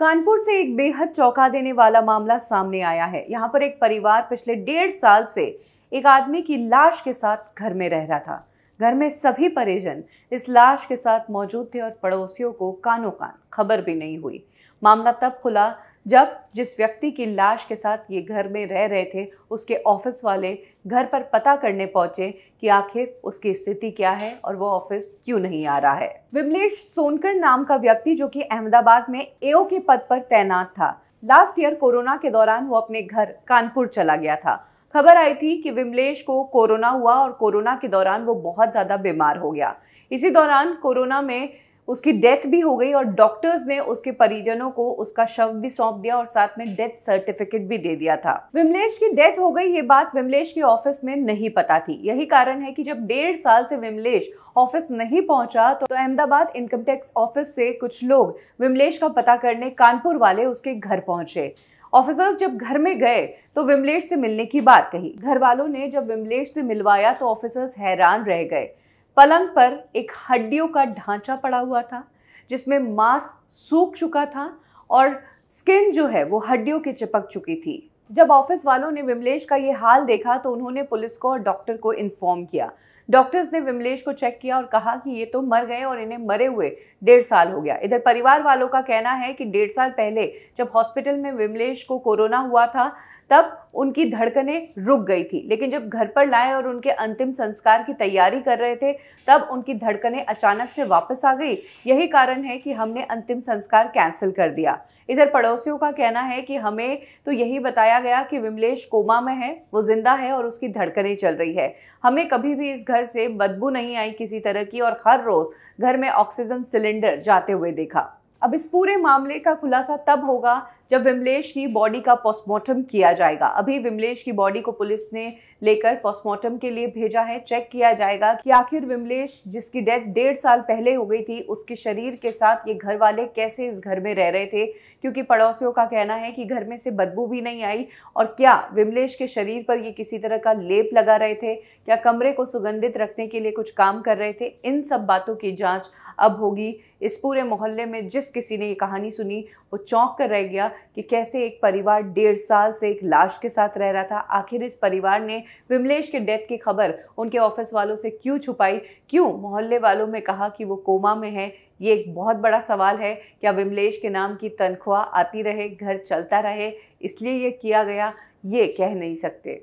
कानपुर से एक बेहद चौंका देने वाला मामला सामने आया है। यहाँ पर एक परिवार पिछले 1.5 साल से एक आदमी की लाश के साथ घर में रह रहा था। घर में सभी परिजन इस लाश के साथ मौजूद थे और पड़ोसियों को कानों कान खबर भी नहीं हुई। मामला तब खुला जब जिस व्यक्ति की लाश के साथ ये घर में रह रहे थे उसके ऑफिस वाले घर पर पता करने पहुंचे कि आखिर उसकी स्थिति क्या है और वो ऑफिस क्यों नहीं आ रहा है। विमलेश सोनकर नाम का व्यक्ति, जो कि अहमदाबाद में एओ के पद पर तैनात था, लास्ट ईयर कोरोना के दौरान वो अपने घर कानपुर चला गया था। खबर आई थी कि विमलेश को कोरोना हुआ और कोरोना के दौरान वो बहुत ज़्यादा बीमार हो गया। इसी दौरान कोरोना में उसकी डेथ भी हो गई और डॉक्टर्स ने उसके परिजनों को उसका शव भी सौंप दिया और साथ में डेथ सर्टिफिकेट भी दे दिया था। विमलेश की डेथ हो गई, ये बात विमलेश के ऑफिस में नहीं पता थी। यही कारण है कि जब 1.5 साल से विमलेश ऑफिस नहीं पहुंचा तो अहमदाबाद इनकम टैक्स ऑफिस से कुछ लोग विमलेश का पता करने कानपुर वाले उसके घर पहुंचे। ऑफिसर्स जब घर में गए तो विमलेश से मिलने की बात कही। घर वालों ने जब विमलेश से मिलवाया तो ऑफिसर्स हैरान रह गए। पलंग पर एक हड्डियों का ढांचा पड़ा हुआ था जिसमें मांस सूख चुका था और स्किन जो है वो हड्डियों के चिपक चुकी थी। जब ऑफिस वालों ने विमलेश का ये हाल देखा तो उन्होंने पुलिस को और डॉक्टर को इन्फॉर्म किया। डॉक्टर्स ने विमलेश को चेक किया और कहा कि ये तो मर गए और इन्हें मरे हुए 1.5 साल हो गया। इधर परिवार वालों का कहना है कि 1.5 साल पहले जब हॉस्पिटल में विमलेश को कोरोना हुआ था तब उनकी धड़कनें रुक गई थी, लेकिन जब घर पर लाए और उनके अंतिम संस्कार की तैयारी कर रहे थे तब उनकी धड़कनें अचानक से वापस आ गई। यही कारण है कि हमने अंतिम संस्कार कैंसिल कर दिया। इधर पड़ोसियों का कहना है कि हमें तो यही बताया गया कि विमलेश कोमा में है, वो जिंदा है और उसकी धड़कनें चल रही है। हमें कभी भी इस घर से बदबू नहीं आई किसी तरह की और हर रोज घर में ऑक्सीजन सिलेंडर जाते हुए देखा। अब इस पूरे मामले का खुलासा तब होगा जब विमलेश की बॉडी का पोस्टमार्टम किया जाएगा। अभी विमलेश की बॉडी को पुलिस ने लेकर पोस्टमार्टम के लिए भेजा है। चेक किया जाएगा कि आखिर विमलेश, जिसकी डेथ 1.5 साल पहले हो गई थी, उसके शरीर के साथ ये घर वाले कैसे इस घर में रह रहे थे, क्योंकि पड़ोसियों का कहना है कि घर में से बदबू भी नहीं आई। और क्या विमलेश के शरीर पर ये किसी तरह का लेप लगा रहे थे, क्या कमरे को सुगंधित रखने के लिए कुछ काम कर रहे थे, इन सब बातों की जाँच अब होगी। इस पूरे मोहल्ले में जिस किसी ने ये कहानी सुनी वो चौंक कर रह गया कि कैसे एक परिवार 1.5 साल से एक लाश के साथ रह रहा था। आखिर इस परिवार ने विमलेश के डेथ की खबर उनके ऑफिस वालों से क्यों छुपाई, क्यों मोहल्ले वालों में कहा कि वो कोमा में है। ये एक बहुत बड़ा सवाल है। क्या विमलेश के नाम की तनख्वाह आती रहे, घर चलता रहे, इसलिए ये किया गया, ये कह नहीं सकते।